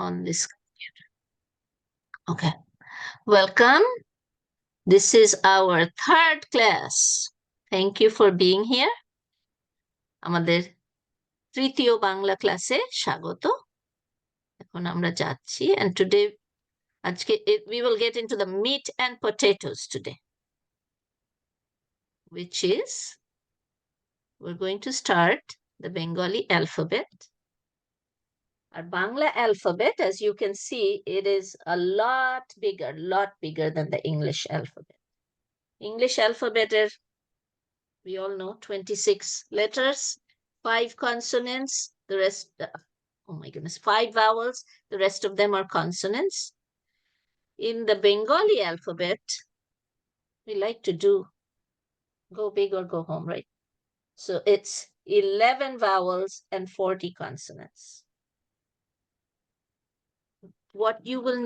on this computer. Okay, welcome. This is our third class. Thank you for being here. আমাদের তৃতীয় বাংলা ক্লাসে স্বাগত। এখন আমরা যাচ্ছি and today আজকে we will get into the meat and potatoes today, which is we're going to start the Bengali alphabet. Our Bangla alphabet, as you can see, it is a lot bigger than the English alphabet. English alphabet is, we all know, 26 letters, 5 consonants, the rest, oh my goodness, 5 vowels, the rest of them are consonants. In the Bengali alphabet, we like to do go big or go home, right? So it's 11 vowels and 40 consonants. What you will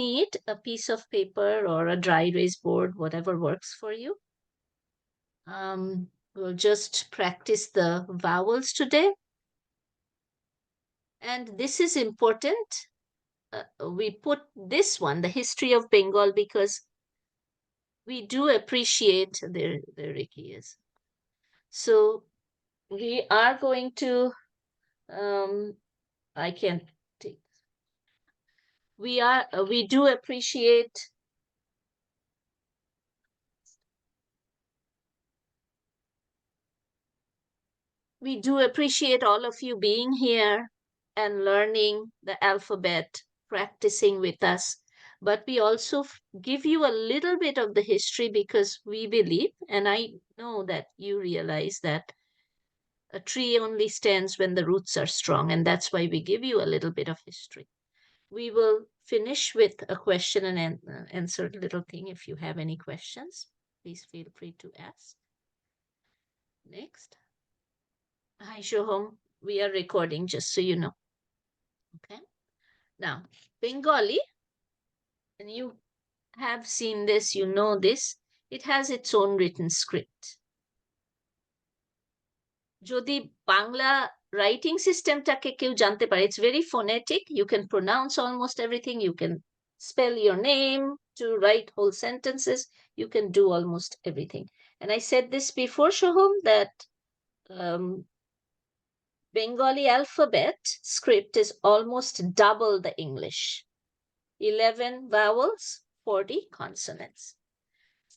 need a piece of paper or a dry erase board, whatever works for you. We'll just practice the vowels today. And this is important. We put this one, the history of Bengal, because we do appreciate there Ricky is. So we are going to, I can't take this. We do appreciate all of you being here and learning the alphabet, practicing with us. But we also give you a little bit of the history because we believe, and I know that you realize that a tree only stands when the roots are strong, and that's why we give you a little bit of history. We will finish with a question and answer little thing. If you have any questions, please feel free to ask. Next. Hi, Shoham. We are recording, just so you know. Okay. Now, Bengali, and you have seen this, you know this, it has its own written script. যদি Bangla writing systemটাকে কেউ জানতে পারে, it's very phonetic. You can pronounce almost everything. You can spell your name to write whole sentences. You can do almost everything. And I said this before, Shoham, that Bengali alphabet script is almost double the English. 11 vowels, 40 consonants.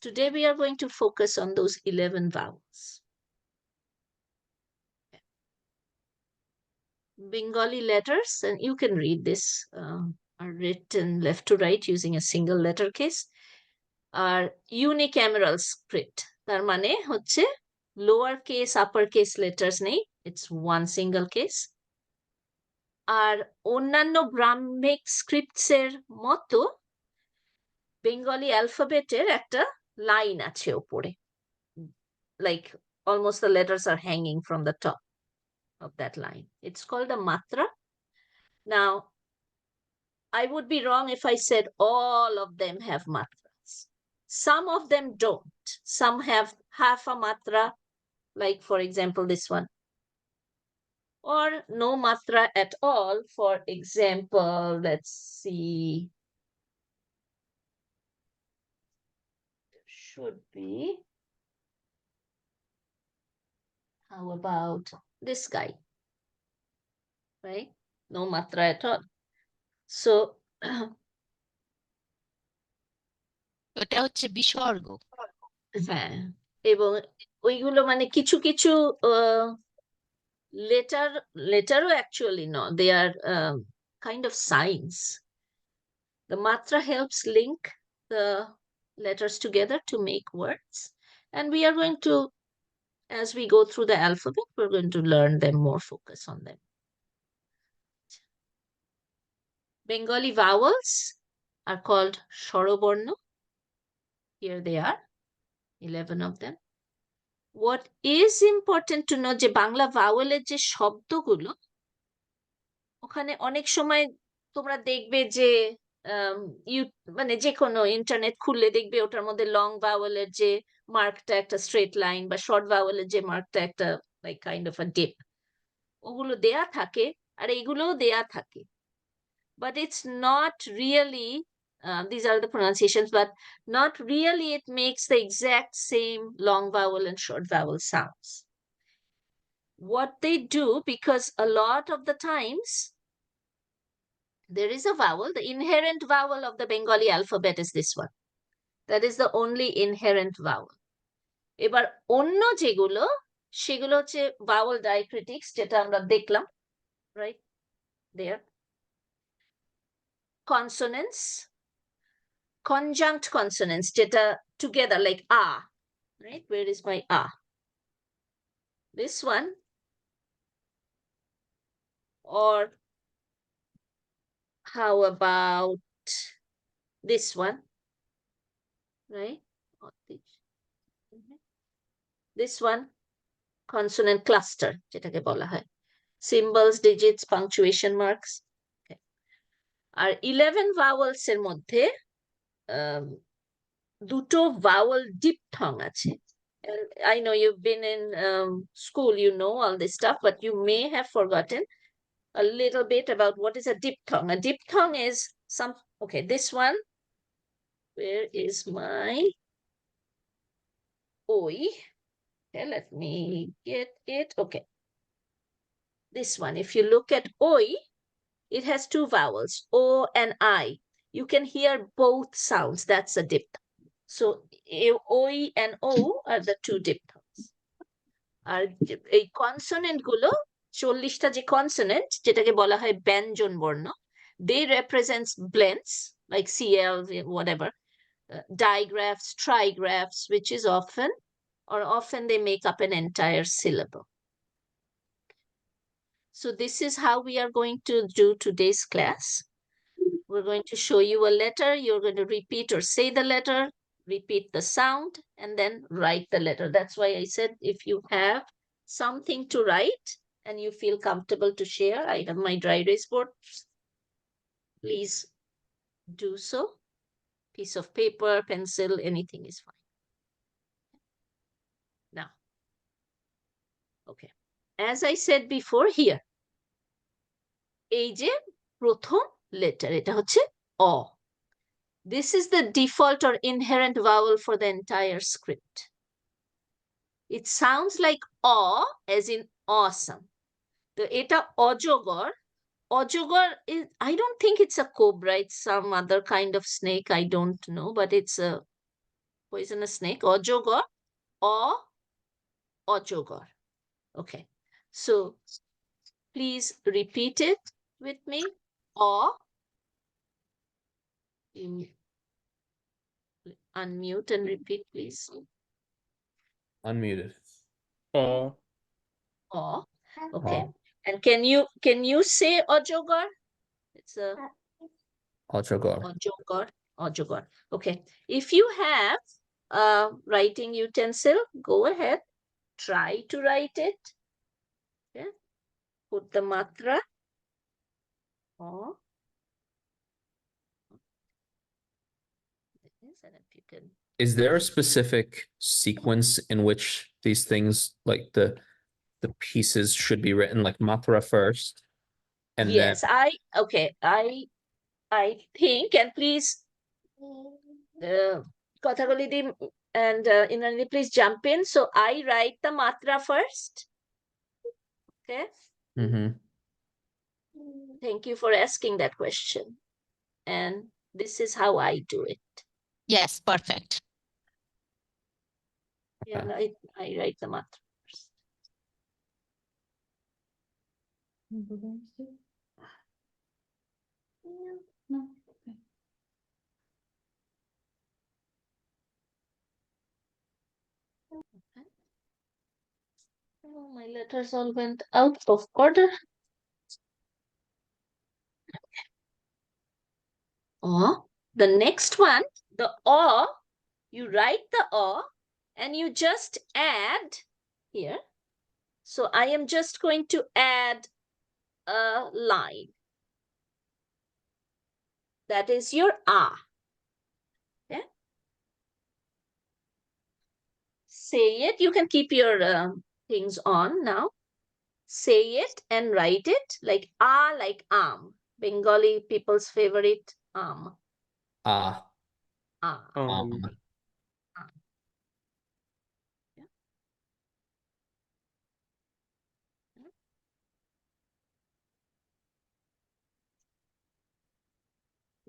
Today we are going to focus on those 11 vowels. Bengali letters, and you can read this, are written left to right using a single letter case, are unicameral script. তার মানে হচ্ছে lower case, upper case letters নেই, it's one single case. আর অন্যান্য ব্রাহ্মিক scripts এর মতো Bengali অ্যালফাবেটের একটা line আছে উপরে, like almost the letters are hanging from the top of that line. It's called a matra. Now, I would be wrong if I said all of them have matras. Some of them don't. Some have half a matra, like for example this one, or no matra at all. For example, let's see, there should be, how about this guy, right? No matra at all. So ওটা হচ্ছে বিসর্গ। হ্যাঁ, এবং ওইগুলো মানে কিছু কিছু letterও actually no, they are kind of signs. The matra helps link the letters together to make words, and we are going to, as we go through the alphabet, we're going to learn them more, focus on them. Bengali vowels are called Shoroborno. Here they are, 11 of them. What is important to know, যে বাংলা ভাওয়েলের যে শব্দগুলো, ওখানে অনেক সময় তোমরা দেখবে যে মানে যে কোনো ইন্টারনেট খুললে দেখবে ওটার মধ্যে লং ভাওয়েলের যে মার্কটা একটা স্ট্রেট লাইন, বা শর্ট ভাওয়েলের যে মার্কটা একটা like kind of a deep, ওগুলো দেয়া থাকে, আর এইগুলোও দেয়া থাকে। but it's not really, these are the pronunciations, but not really it makes the exact same long vowel and short vowel sounds. What they do, because a lot of the times there is a vowel, the inherent vowel of the Bengali alphabet is this one. That is the only inherent vowel. এবার অন্য যেগুলো সেগুলো হচ্ছে vowel diacritics, যেটা আমরা দেখলাম, right there. Consonants, conjunct consonants, যেটা together like ah, right? Where is my ah? This one, or how about this one, right? This one, consonant cluster, যেটাকে বলা হয়, symbols, digits, punctuation marks. Okay. আর 11 vowels এর মধ্যে দুটো vowel diphthong আছে. I know you've been in school, you know all this stuff, but you may have forgotten a little bit about what is a diphthong. A diphthong is some, okay, this one, where is my oi? Okay, let me get it. Okay. This one, if you look at oi, it has two vowels, O and I. You can hear both sounds. That's a diphthong. So oi and O are the two diphthongs. আর এই consonant গুলো 40টা যে consonant যেটাকে বলা হয় ব্যঞ্জন বর্ণ, they represents blends like CL, whatever, digraphs, trigraphs, which is often they make up an entire syllable. So this is how we are going to do today's class. We're going to show you a letter. You're going to repeat or say the letter, repeat the sound, and then write the letter. That's why I said if you have something to write and you feel comfortable to share, I have my dry erase board. Please do so. Piece of paper, pencil, anything is fine. Now, okay. As I said before, here, এই যে প্রথম letter, এটা হচ্ছে অ. This is the default or inherent vowel for the entire script. It sounds like aw, as in awesome. So eta অজগর. অজগর is, I don't think it's a cobra, it's some other kind of snake, I don't know, but it's a poisonous snake. অজগর, অজগর. Okay, so please repeat it with me. Unmute and repeat, please. Unmuted. Okay. And can you say ọজগর? It's a অজগর. Okay. If you have a writing utensil, go ahead. Try to write it. Okay. Put the matra. And if you can. Is there a specific sequence in which these things, like the pieces, should be written, like matra first? And yes, I think, and please, Kathakalidi and Indrani, please jump in. So I write the matra first. Okay. Thank you for asking that question. And this is how I do it. Yes, perfect. Yeah, I write the matra first. No. Okay. Oh, my letters all went out of order. The next one, the you write the and you just add here. So I am just going to add a line. That is your Okay. Say it. You can keep your things on now. Say it and write it like like Bengali people's favorite Ah. Ah.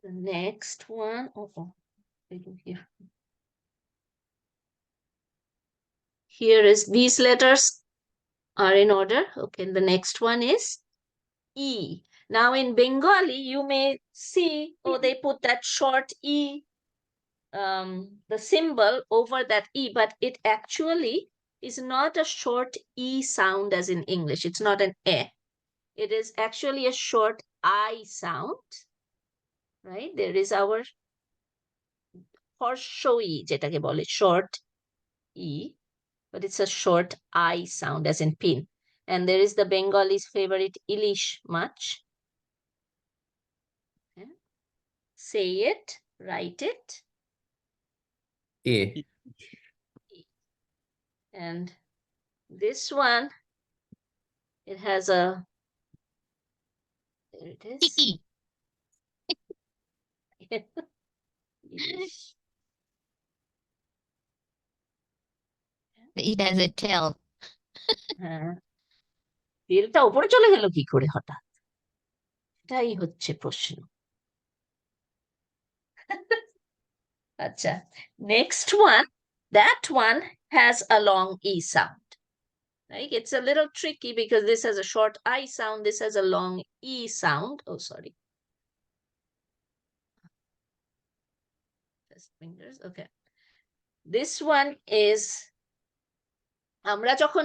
The next one, here. Here is these letters are in order. Okay, the next one is E. Now in Bengali, you may see, oh, they put that short E, the symbol over that E, but it actually is not a short E sound as in English. It's not an E. It is actually a short I sound, right? There is our হর্ষই যেটাকে বলে short E, but it's a short I sound as in pin. And there is the Bengalis' favorite Ilish much. Okay. Say it, write it. E. And this one, it has a, there it is. E. Ilish. It has a tail. হ্যাঁ, তেলটা উপরে চলে গেল কি করে হঠাৎ? এটাই হচ্ছে প্রশ্ন। আচ্ছা, next one, that one has a long E sound. Right? It's a little tricky because this has a short I sound, this has a long E sound. Oh, sorry. Just fingers, okay. This one is, আমরা যখন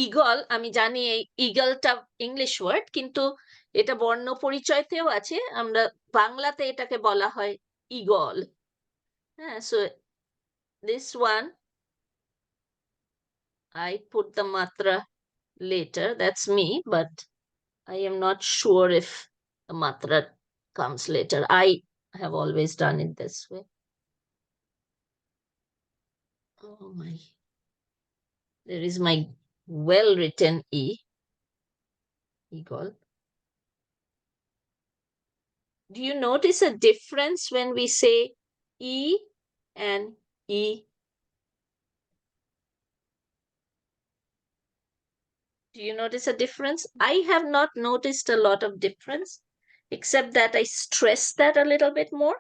eagle, আমি জানি এই ঈগলটা English word, কিন্তু এটা বর্ণ পরিচয়তেও আছে, আমরা বাংলাতে এটাকে বলা হয় ঈগল। হ্যাঁ, so this one I put the matra later, that's me, but I am not sure if the matra comes later. I have always done it this way. Oh my, there is my well-written E, eagle. Do you notice a difference when we say E and E? Do you notice a difference? I have not noticed a lot of difference, except that I stress that a little bit more.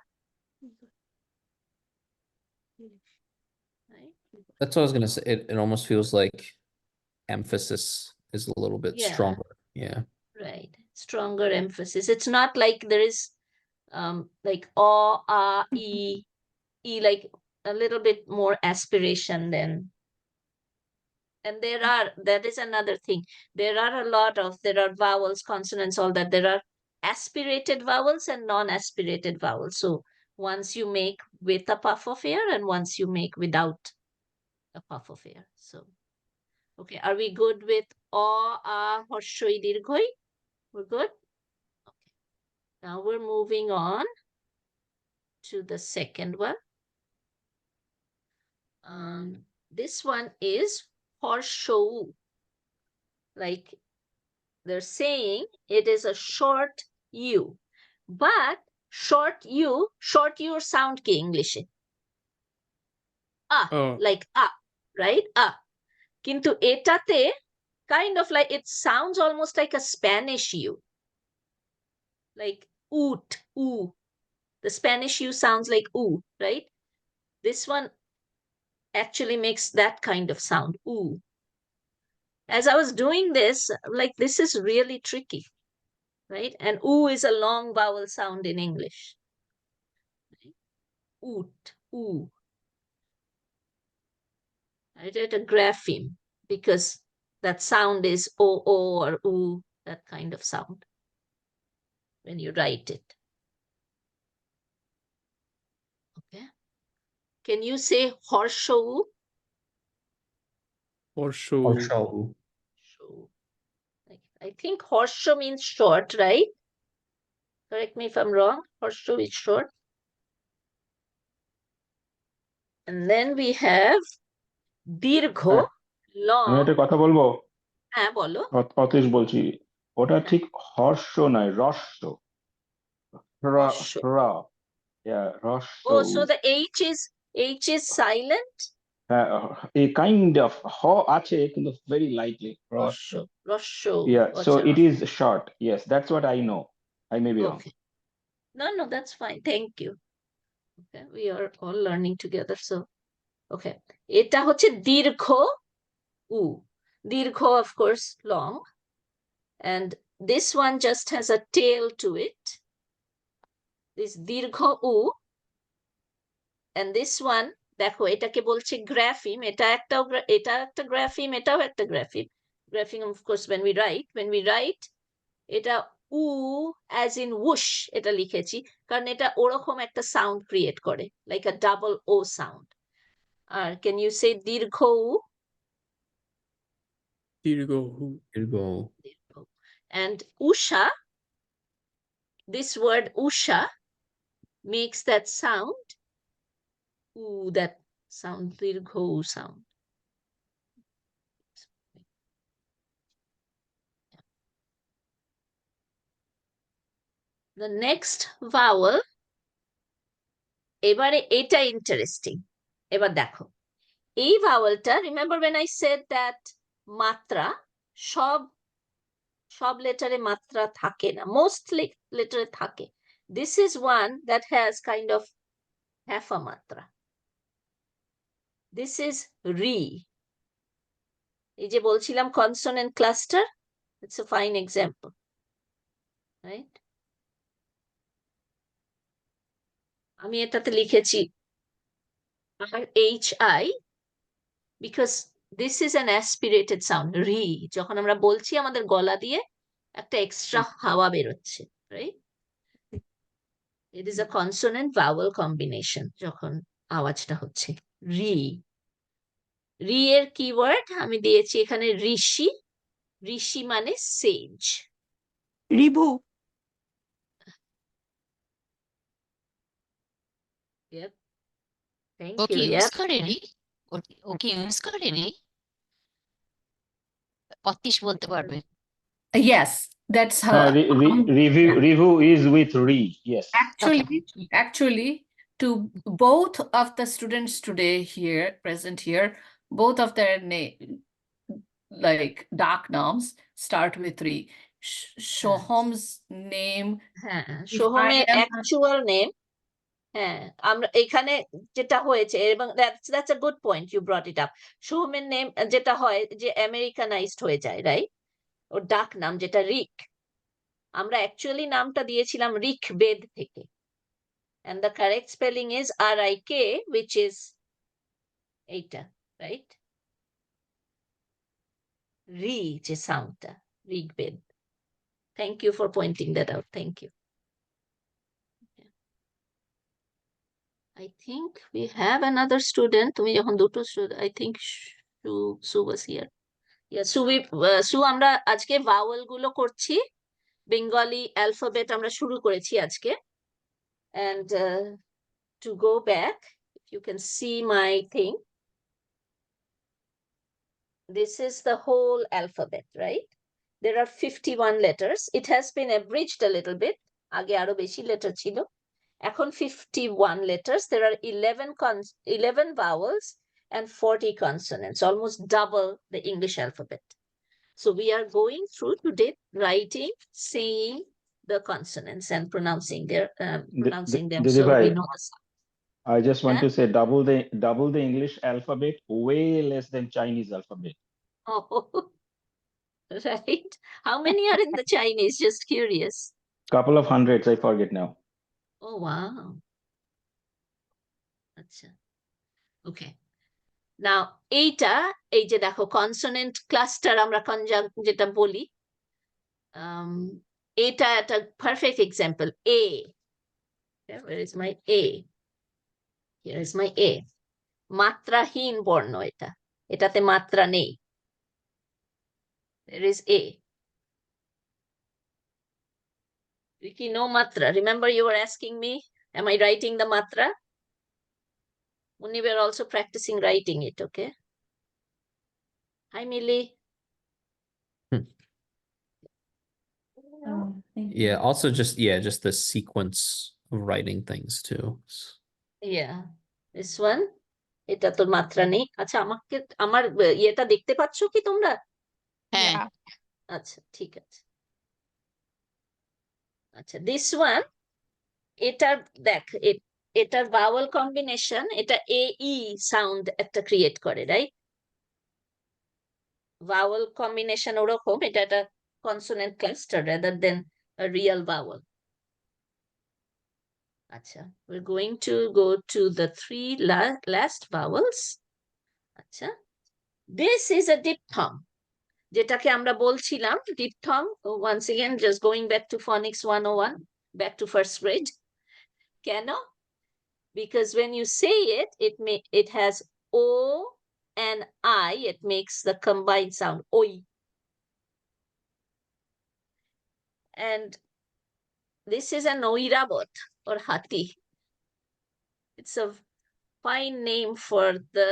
Right? That's what I was gonna say. It almost feels like emphasis is a little bit Yeah. stronger. Yeah. Right. Stronger emphasis. It's not like there is like e, like a little bit more aspiration than. And that is another thing. There are vowels, consonants, all that. There are aspirated vowels and non-aspirated vowels. So once you make with a puff of air and once you make without a puff of air. So, okay, are we good with হর্ষই দীর্ঘই? We're good? Okay. Now we're moving on to the second one. This one is হর্ষৌ. Like they're saying it is a short U. But short U sound কি ইংলিশে? Like right? কিন্তু এটাতে kind of like, it sounds almost like a Spanish U. Like oot, oo. The Spanish U sounds like oo, right? This one actually makes that kind of sound, oo. As I was doing this, like, this is really tricky, right? And oo is a long vowel sound in English. Oot, oo. I did a grapheme because that sound is o or oo, that kind of sound when you write it. Okay. Can you say horseshoe? Horseshoe. I think horseshoe means short, right? Correct me if I'm wrong. Horseshoe is short. And then we have দীর্ঘ, long. আমি একটা কথা বলবো, হ্যাঁ বলো। অতীশ বলছি, ওটা ঠিক হর্ষ নয়, রস্য। Rosho. Yeah, Oh, so Rosho. the H is silent? A kind of ho ache, kind of very lightly. Rosho. Rosho. Yeah, so Acha, it is short. Yes, that's what I know. I may be wrong. okay. No, that's fine. Thank you. Okay, we are all learning together. So, okay. এটা হচ্ছে দীর্ঘ উ. দীর্ঘ, of course, long. And this one just has a tail to it. This দীর্ঘ উ. And this one, দেখো এটাকে বলছে গ্রাফিম. এটা একটা গ্রাফিম, এটাও একটা গ্রাফিম. Grapheme, of course, when we write, এটা উ as in whoosh এটা লিখেছি, কারণ এটা ওরকম একটা সাউন্ড ক্রিয়েট করে, like a double O sound. আর can you say দীর্ঘ উ? Dirgo. And usha, this word usha makes that sound, ooh, that sound, দীর্ঘ উ sound. The next vowel, এবারে এটা ইন্টারেস্টিং. এবার দেখো এই ভাওয়েলটা, remember when I said that মাত্রা সব লেটারে মাত্রা থাকে না, most লেটারে থাকে. This is one that has kind of half a matra. This is ri. এই যে বলছিলাম consonant cluster, it's a fine example, right? আমি এটাতে লিখেছি RHI because this is an aspirated sound. রি, যখন আমরা বলছি আমাদের গলা দিয়ে একটা এক্সট্রা হাওয়া বেরোচ্ছে, right? It is a consonant vowel combination যখন আওয়াজটা হচ্ছে রি. রি এর কিওয়ার্ড আমি দিয়েছি এখানে ঋষি. ঋষি মানে sage. Rivu. Yep. Thank okay you. Use Yep. করে রি? ওকে ইউজ করে রি? অতীশ বলতে পারবে। Yes, that's her. Review is with re. Yes. Actually, to both of the students today here, present here, both of their name, like dark names, start with re. Shohom's name. হ্যাঁ, সোহমের I am- actual name. হ্যাঁ, আমরা এখানে যেটা হয়েছে, এবং that's a good point you brought it up. সোহমের name যেটা হয় যে আমেরিকানাইজড হয়ে যায়, রাইট? ওর ডাক নাম যেটা রিক, আমরা অ্যাকচুয়ালি নামটা দিয়েছিলাম রিক বেদ থেকে, and the correct spelling is RIK, which is এইটা, right? রি যে সাউন্ডটা, রিক বেদ. Thank you for pointing that out. Thank you. I think we have another student. তুমি যখন দুটো student, I think Sue was here. Yeah, Sue, আমরা আজকে vowel গুলো করছি. বেঙ্গলি অ্যালফাবেট আমরা শুরু করেছি আজকে. And to go back, if you can see my thing, this is the whole alphabet, right? There are 51 letters. It has been abridged a little bit. আগে আরো বেশি লেটার ছিল. এখন 51 letters. There are 11 vowels and 40 consonants, almost double the English alphabet. So we are going through today writing, saying the consonants and pronouncing them. So we know the sound. I just want to say double the English alphabet, way less than Chinese alphabet. Oh, right. How many are in the Chinese? Just curious. Couple of hundreds, I forget now. Oh, wow. Acha. Okay. Now, এইটা, এই যে দেখো consonant cluster আমরা যেটা বলি, এটা একটা perfect example. A. Okay, where is my A? Here is my A. মাত্রাহীন বর্ণ এটা. এটাতে মাত্রা নেই. There is A. Ricky, no matra. Remember you were asking me, am I writing the matra? Only we're also practicing writing it, okay? Hi, Millie. Yeah, also just the sequence of writing things too. Yeah, this one, এটা তোর মাত্রা নেই। আচ্ছা, আমাকে আমার ইয়েটা দেখতে পাচ্ছ কি তোমরা? হ্যাঁ আচ্ছা, ঠিক আছে। আচ্ছা, this one, এটার দেখ, এটার ভাওয়াল কম্বিনেশন, এটা এ ই সাউন্ড একটা ক্রিয়েট করে, রাইট? ভাওয়াল কম্বিনেশন ওরকম, এটা একটা consonant cluster rather than a real vowel. আচ্ছা, we're going to go to the three last vowels. আচ্ছা, this is a diphthong, যেটাকে আমরা বলছিলাম diphthong. Once again, just going back to phonics 101, back to first grade. কেন? Because when you say it, it has O and I, it makes the combined sound oi. And this is an oirabot or hati. It's a fine name for the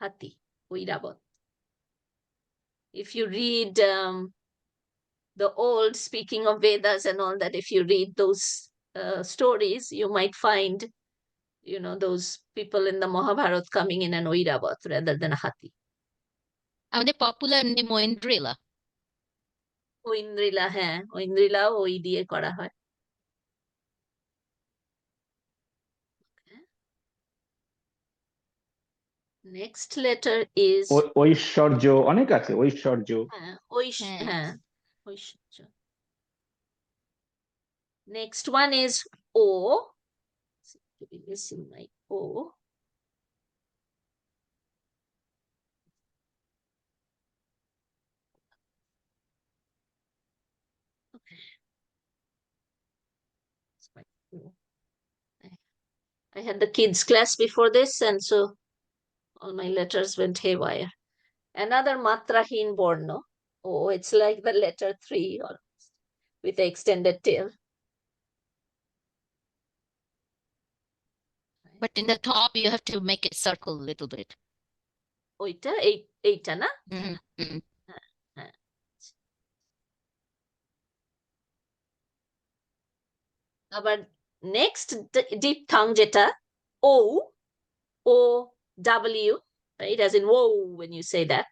hati, oirabot. If you read the old, speaking of Vedas and all that, if you read those stories, you might find, those people in the Mahabharata coming in an oirabot rather than a hati. আমাদের popular name Aindrila. Aindrila, হ্যাঁ, ঐন্দ্রিলাও ওই দিয়ে করা হয়। Next letter is ঐশ্বর্য অনেক আছে, ঐশ্বর্য। হ্যাঁ, হ্যাঁ। হ্যাঁ, ঐশ্বর্য। Next one is O. Seem to be missing my O. Okay. It's my O. I had the kids class before this, and so all my letters went haywire. Another matrahin borno. Oh, it's like the letter 3 almost, with the extended tail. But in the top you have to make it circle a little bit. ওইটা এইটা না? Mhm, mhm. হ্যাঁ। আবার next diphthong যেটা O, O, W, right? As in whoa, when you say that,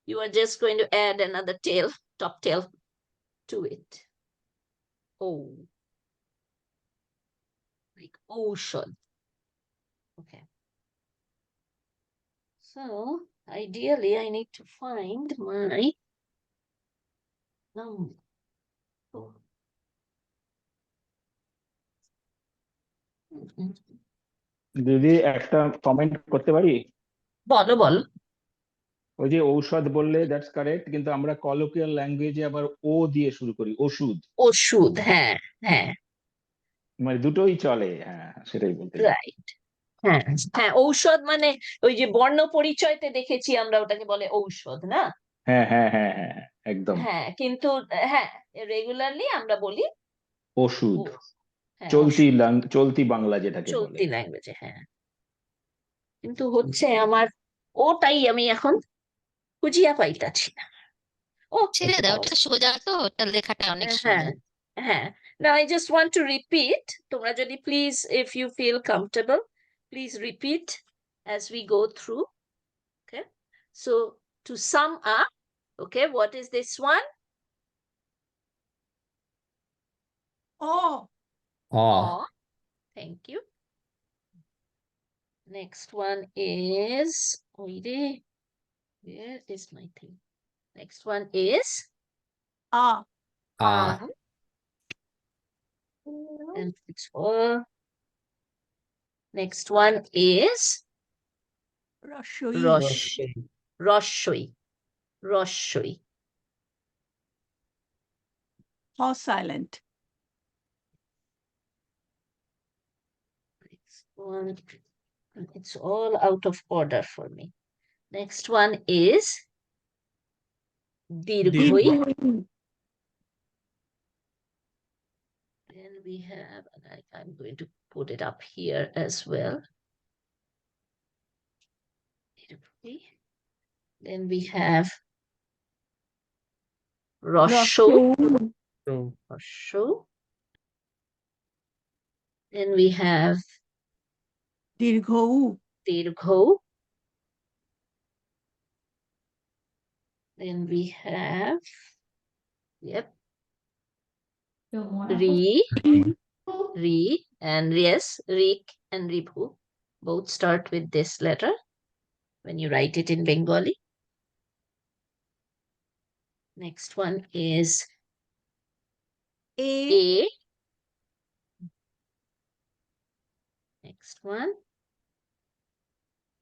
you are just going to add another tail, top tail to it. O. Like ocean. Okay. So ideally I need to find my number. Oh. দিদি একটা comment করতে পারি? বলো বলো। ওই যে ঔষধ বললে, দ্যাটস কারেক্ট, কিন্তু আমরা কলোকিয়াল ল্যাঙ্গুয়েজে আবার ও দিয়ে শুরু করি, ওষুধ। ওষুধ, হ্যাঁ হ্যাঁ, মানে দুটোই চলে, হ্যাঁ সেটাই বলতে চাই। রাইট। হ্যাঁ হ্যাঁ, ঔষধ মানে ওই যে বর্ণ পরিচয়তে দেখেছি আমরা, ওটাকে বলে ঔষধ না? হ্যাঁ হ্যাঁ হ্যাঁ হ্যাঁ হ্যাঁ, একদম হ্যাঁ, কিন্তু হ্যাঁ, রেগুলারলি আমরা বলি ওষুধ। হ্যাঁ, চলতি বাংলা যেটাকে বলে। চলতি ল্যাঙ্গুয়েজে, হ্যাঁ। কিন্তু হচ্ছে আমার ওটাই আমি এখন খুঁজিয়া পাইতাছি না। ও ছেড়ে দাও, ওটা সোজা তো, ওটা লেখাটা অনেক হ্যাঁ সোজা। হ্যাঁ। Now I just want to repeat, তোমরা যদি please, if you feel comfortable, please repeat as we go through. Okay, so to sum up, okay, what is this one? Oh, Aw. Thank you. Next one is, where is my thing? Next one is ah, Ah. and it's all. Next one is Rashoi. Roshoi. Roshoi. All silent. Next one, it's all out of order for me. Next one is Dirghoi. Then we have, I'm going to put it up here as well. Dirghoi. Then we have Rosho. So or show. Then we have Dirghou. Dirghou. Then we have, yep, Ri, Ri, and yes, Rik and Ribhu both start with this letter when you write it in Bengali. Next one is A. A. Next one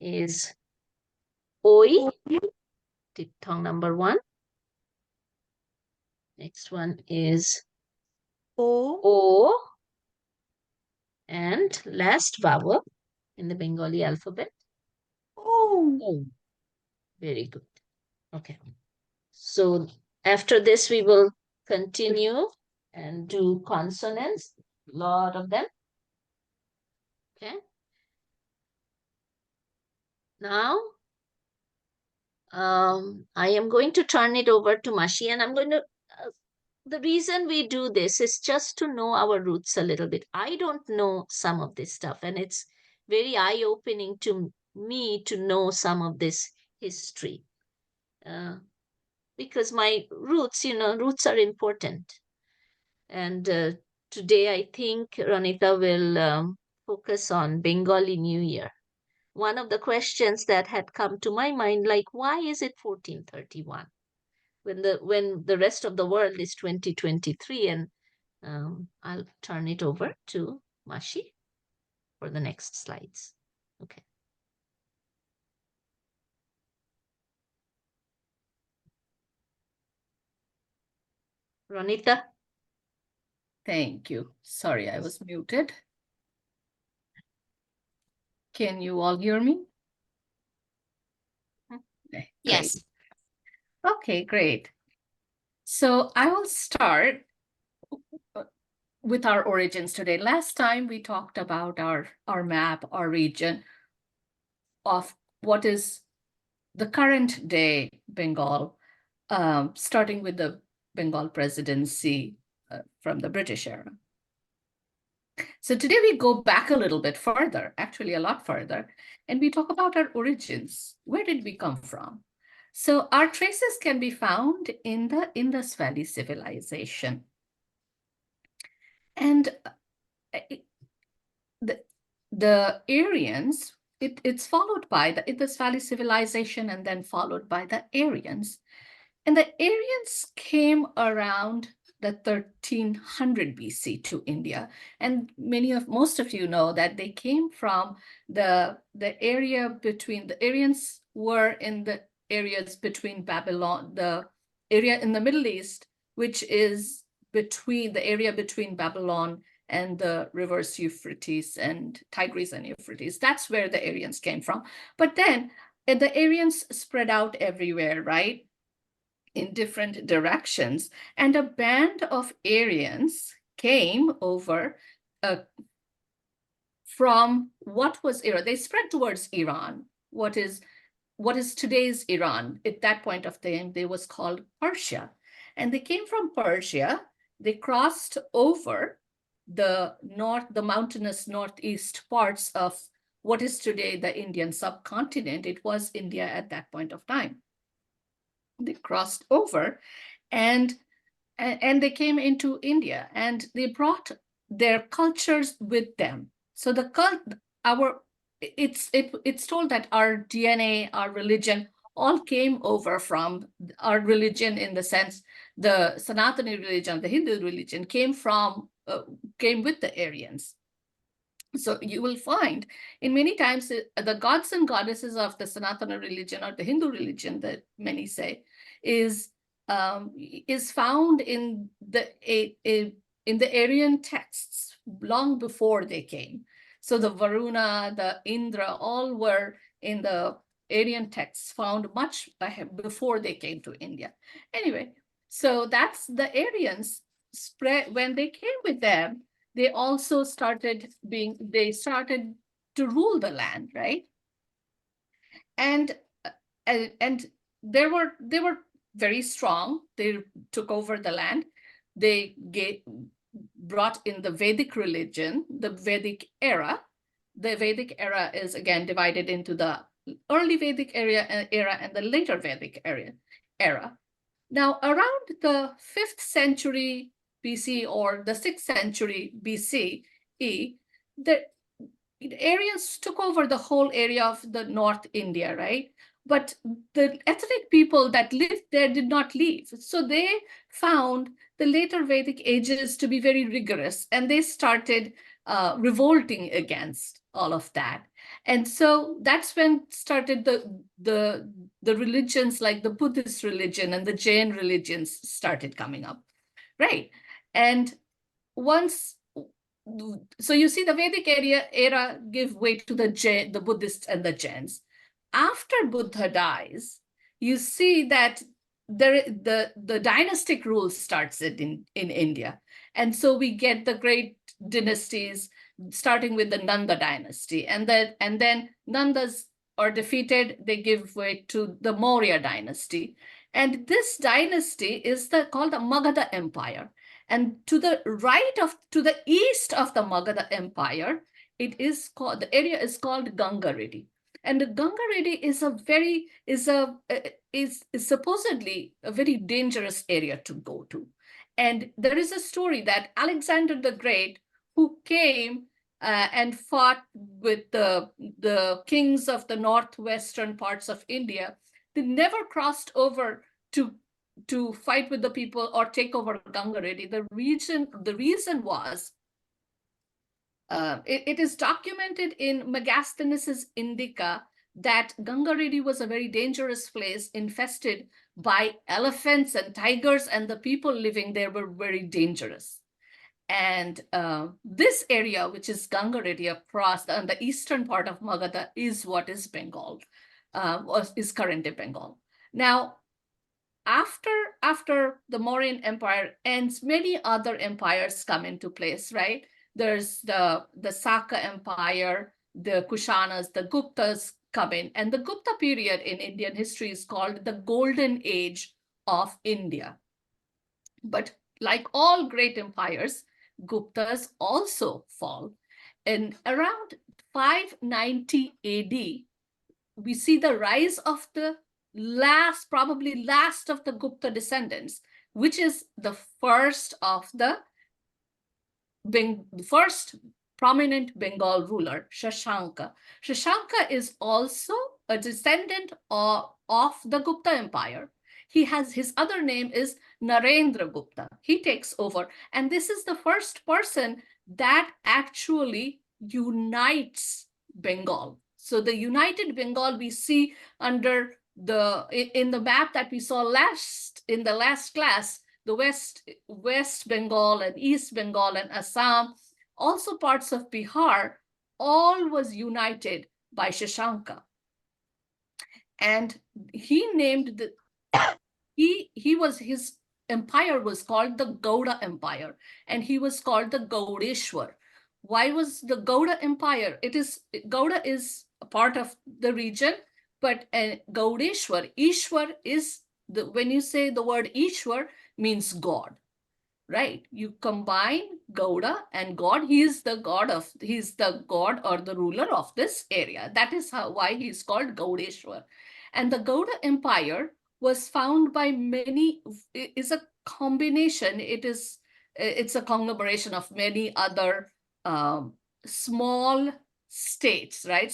is Oi, diphthong number 1. Next one is O. O. And last vowel in the Bengali alphabet. O. O. Very good. Okay. So after this, we will continue and do consonants, a lot of them. Okay. Now, I am going to turn it over to Mashi, and I'm going to, the reason we do this is just to know our roots a little bit. I don't know some of this stuff, and it's very eye-opening to me to know some of this history. Because my roots, roots are important. And today I think Ronita will focus on Bengali New Year. One of the questions that had come to my mind, like, why is it 1431 when the rest of the world is 2023? And I'll turn it over to Mashi for the next slides. Okay. Ronita. Thank you. Sorry, I was muted. Can you all hear me? Okay, Yes. great. Okay, great. So I will start with our origins today. Last time we talked about our map, our region of what is the current day Bengal, starting with the Bengal presidency from the British era. So today we go back a little bit further, actually a lot further, and we talk about our origins. Where did we come from? So our traces can be found in the Indus Valley civilization. And the Aryans, it's followed by the Indus Valley civilization and then followed by the Aryans. And the Aryans came around the 1300 BC to India. And most of you know that they came from the area between, the Aryans were in the areas between Babylon, the area in the Middle East, which is between the area between Babylon and the rivers Euphrates and Tigris and Euphrates. That's where the Aryans came from. But then the Aryans spread out everywhere, right? In different directions, and a band of Aryans came over from what was Iran. They spread towards Iran, what is today's Iran. At that point of time, they was called Persia. And they came from Persia, they crossed over the mountainous northeast parts of what is today the Indian subcontinent. It was India at that point of time. They crossed over and they came into India, and they brought their cultures with them. So it's told that our DNA, our religion, all came over from our religion, in the sense the Sanatani religion, the Hindu religion came with the Aryans. So you will find in many times the gods and goddesses of the Sanatana religion or the Hindu religion that many say is found in the Aryan texts long before they came. So the Varuna, the Indra, all were in the Aryan texts found much before they came to India. Anyway, so that's the Aryans spread. When they came with them, they also started to rule the land, right? And they were very strong. They took over the land. they brought in the Vedic religion, the Vedic era. The Vedic era is again divided into the early Vedic era and the later Vedic era. Now, around the 5th century BC or the 6th century BCE, the Aryans took over the whole area of the North India, right? But the ethnic people that lived there did not leave. So they found the later Vedic ages to be very rigorous, and they started revolting against all of that. And so that's when started the religions like the Buddhist religion and the Jain religions started coming up, right? And once, so you see the Vedic era give way to the Buddhists and the Jains. After Buddha dies, you see that the dynastic rule starts in India. And so we get the great dynasties, starting with the Nanda dynasty. And then Nandas are defeated, they give way to the Maurya dynasty. And this dynasty is called the Magadha Empire. And to the east of the Magadha Empire, the area is called Gangareddy. And the Gangareddy is supposedly a very dangerous area to go to. And there is a story that Alexander the Great, who came and fought with the kings of the northwestern parts of India, they never crossed over to fight with the people or take over Gangareddy. The reason was, it is documented in Megasthenes's Indica that Gangareddy was a very dangerous place infested by elephants and tigers, and the people living there were very dangerous. And this area, which is Gangareddy across on the eastern part of Magadha, is what is Bengal, is current-day Bengal. Now, after the Mauryan Empire ends, many other empires come into place, right? There's the Saka Empire, the Kushanas, the Guptas come in. And the Gupta period in Indian history is called the Golden Age of India. But like all great empires, Guptas also fall. And around 590 AD, we see the rise of the probably last of the Gupta descendants, which is the first prominent Bengal ruler, Shashanka. Shashanka is also a descendant of the Gupta Empire. His other name is Narendra Gupta. He takes over. And this is the first person that actually unites Bengal. So the united Bengal we see in the map that we saw in the last class, the West Bengal and East Bengal and Assam, also parts of Bihar, all was united by Shashanka. And he named his empire was called the Gauda Empire, and he was called the Gaudeshwar. Why was the Gauda Empire? Gauda is a part of the region, but Gaudeshwar, Ishwar is when you say the word Ishwar means God, right? You combine Gauda and God. He's the god or the ruler of this area. That is why he's called Gaudeshwar. And the Gauda Empire was found by many, is a combination. It's a conglomeration of many other small states, right?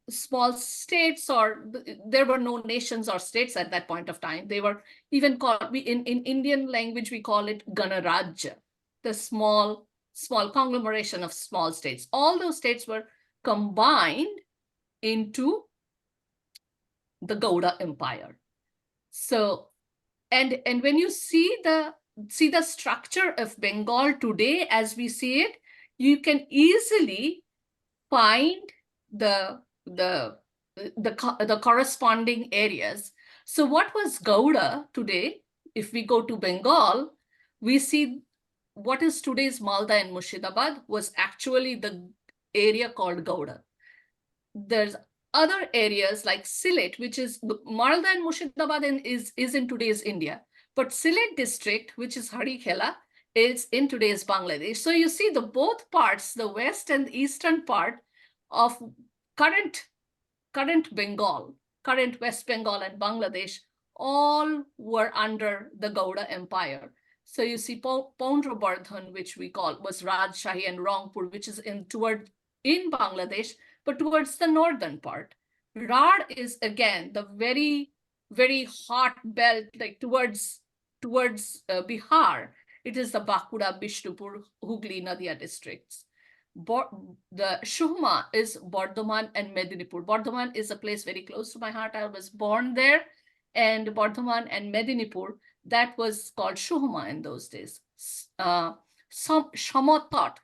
Small states, or there were no nations or states at that point of time. They were even called, in Indian language, we call it Ganarajya, the small conglomeration of small states. All those states were combined into the Gauda Empire. So, and when you see the structure of Bengal today as we see it, you can easily find the corresponding areas. So what was Gauda today? If we go to Bengal, we see what is today's Malda and Murshidabad was actually the area called Gauda. There's other areas like Sylhet, which is Malda and Murshidabad is in today's India. But Sylhet district, which is Harikhela, is in today's Bangladesh. So you see the both parts, the west and eastern part of current Bengal, current West Bengal and Bangladesh, all were under the Gauda Empire. So you see Poundra which we call was Rajshahi, and Rangpur, which is in Bangladesh, but towards the northern part. Rar is again the very, very hot belt, like towards Bihar. It is the Bankura, Bishnupur, Hooghly, Nadia districts. The Shuhma is Bardhaman and Medinipur. Bardhaman is a place very close to my heart. I was born there, and Bardhaman and Medinipur, that was called Shuhma in those days. Shamatat,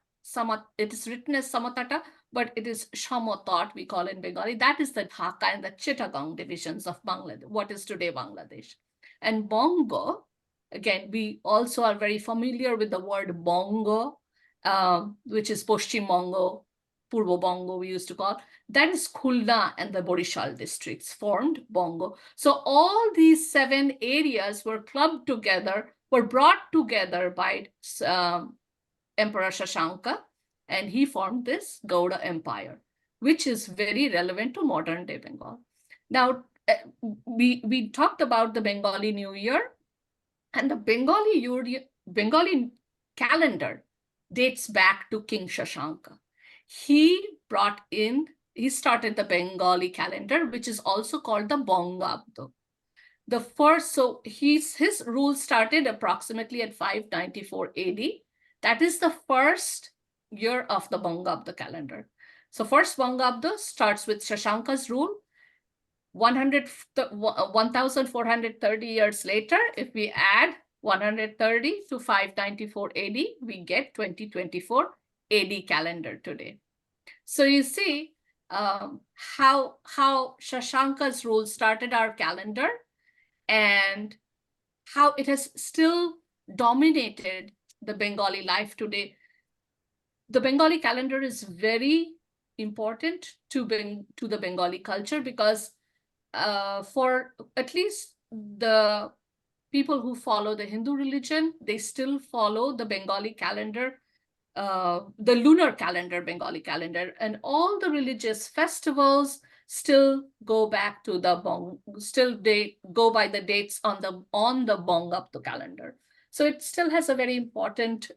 it is written as Samatata, but it is Shamatat, we call in Bengali. That is the Dhaka and the Chittagong divisions of Bangladesh, what is today Bangladesh. And Bongo, again, we also are very familiar with the word Bongo, which is Poshchim Bongo, Purbo Bongo, we used to call. That is Khulna and the Borishal districts formed Bongo. So all these 7 areas were clubbed together, were brought together by Emperor Shashanka, and he formed this Gauda Empire, which is very relevant to modern day Bengal. Now, we talked about the Bengali New Year, and the Bengali calendar dates back to King Shashanka. He started the Bengali calendar, which is also called the Bongabdo. The first, so his rule started approximately at 594 AD. That is the first year of the Bongabdo calendar. So first Bongabdo starts with Shashanka's rule. 1430 years later, if we add 130 to 594 AD, we get 2024 AD calendar today. So you see how Shashanka's rule started our calendar and how it has still dominated the Bengali life today. The Bengali calendar is very important to the Bengali culture because for at least the people who follow the Hindu religion, they still follow the Bengali calendar, the lunar calendar, Bengali calendar, and all the religious festivals still go back to they go by the dates on the Bongabdo calendar. So it still has a very important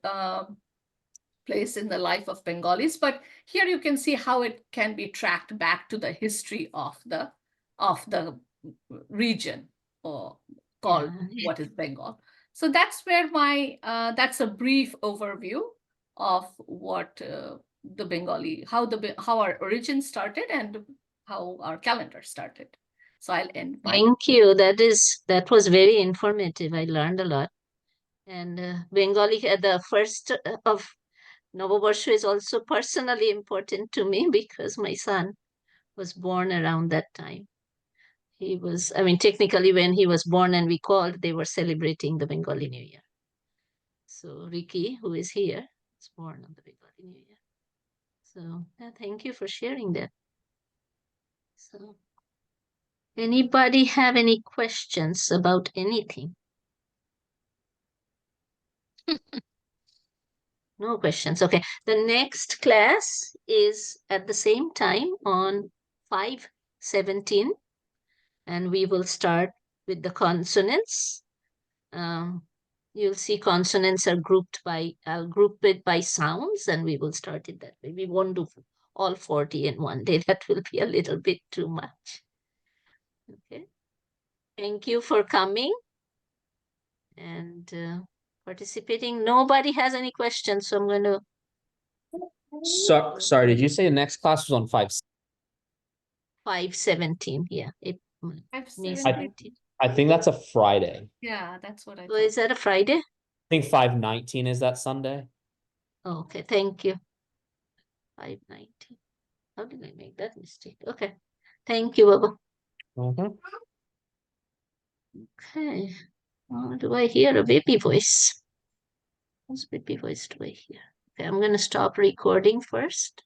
place in the life of Bengalis. But here you can see how it can be tracked back to the history of the region, or called what is Bengal. So that's where that's a brief overview of what the Bengali, how our origin started and how our calendar started. So I'll end. Thank you. That was very informative. I learned a lot. And Bengali, the first of Novobarsha is also personally important to me because my son was born around that time. He was, I mean, technically when he was born and we called, they were celebrating the Bengali New Year. So Ricky, who is here, was born on the Bengali New Year. So yeah, thank you for sharing that. So anybody have any questions about anything? No questions. Okay. The next class is at the same time on 5/17, and we will start with the consonants. You'll see consonants are grouped by, I'll group it by sounds, and we will start it that way. We won't do all 40 in one day. That will be a little bit too much. Okay. Thank you for coming and participating. Nobody has any questions, so I'm going to. Sorry, did you say the next class was on 5/17, yeah. May 17. I think that's a Friday. Yeah, that's what I So thought. is that a Friday? I think 5/19 is that Sunday. Oh, okay, thank you. 5/19. How did I make that mistake? Okay, thank you, Baba. Okay, do I hear a baby voice? Whose baby voice do I hear? Okay, I'm going to stop recording first.